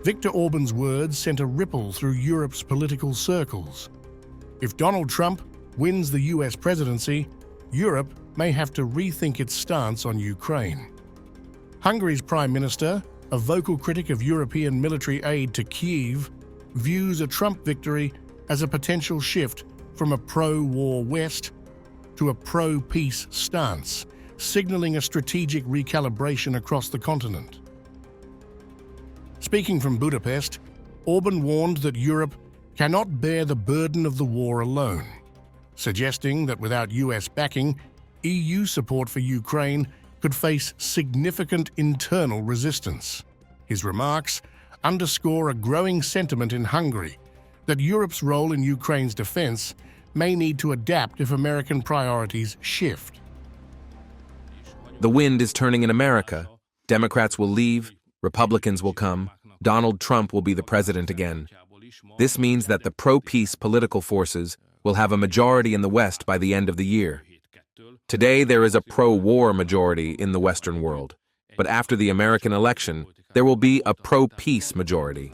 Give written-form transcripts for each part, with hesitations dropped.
Viktor Orban's words sent a ripple through Europe's political circles. If Donald Trump wins the US presidency, Europe may have to rethink its stance on Ukraine. Hungary's Prime Minister, a vocal critic of European military aid to Kyiv, views a Trump victory as a potential shift from a pro-war West to a pro-peace stance, signaling a strategic recalibration across the continent. Speaking from Budapest, Orban warned that Europe cannot bear the burden of the war alone, suggesting that without US backing, EU support for Ukraine could face significant internal resistance. His remarks underscore a growing sentiment in Hungary that Europe's role in Ukraine's defense may need to adapt if American priorities shift. The wind is turning in America. Democrats will leave, Republicans will come, Donald Trump will be the president again. This means that the pro-peace political forces will have a majority in the West by the end of the year. Today, there is a pro-war majority in the Western world, but after the American election, there will be a pro-peace majority.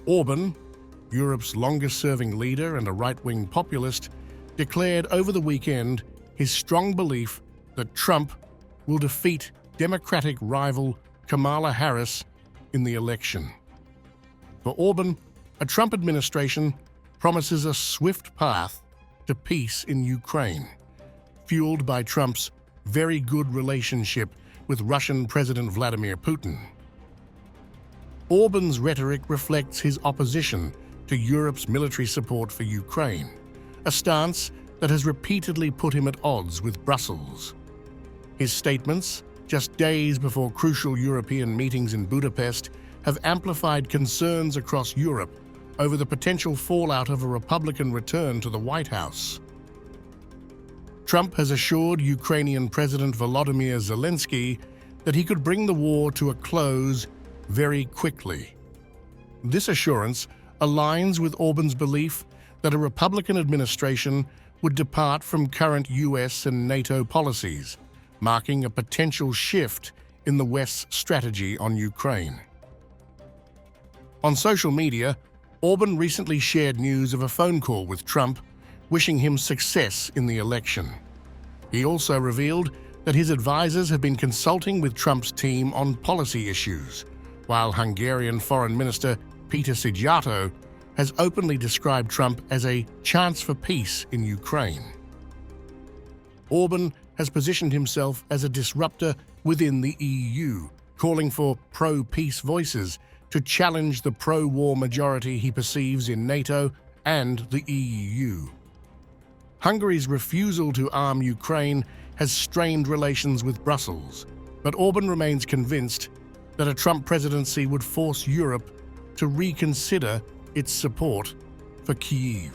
Orban, Europe's longest-serving leader and a right-wing populist, declared over the weekend his strong belief that Trump will defeat Democratic rival Kamala Harris in the election. For Orban, a Trump administration promises a swift path to peace in Ukraine, fueled by Trump's very good relationship with Russian President Vladimir Putin. Orban's rhetoric reflects his opposition to Europe's military support for Ukraine, a stance that has repeatedly put him at odds with Brussels. His statements, just days before crucial European meetings in Budapest, have amplified concerns across Europe over the potential fallout of a Republican return to the White House. Trump has assured Ukrainian President Volodymyr Zelensky that he could bring the war to a close very quickly. This assurance aligns with Orban's belief that a Republican administration would depart from current US and NATO policies, marking a potential shift in the West's strategy on Ukraine. On social media, Orban recently shared news of a phone call with Trump, wishing him success in the election. He also revealed that his advisors have been consulting with Trump's team on policy issues, while Hungarian Foreign Minister Peter Szijjártó has openly described Trump as a chance for peace in Ukraine. Orban has positioned himself as a disruptor within the EU, calling for pro-peace voices to challenge the pro-war majority he perceives in NATO and the EU. Hungary's refusal to arm Ukraine has strained relations with Brussels, but Orban remains convinced that a Trump presidency would force Europe to reconsider its support for Kyiv.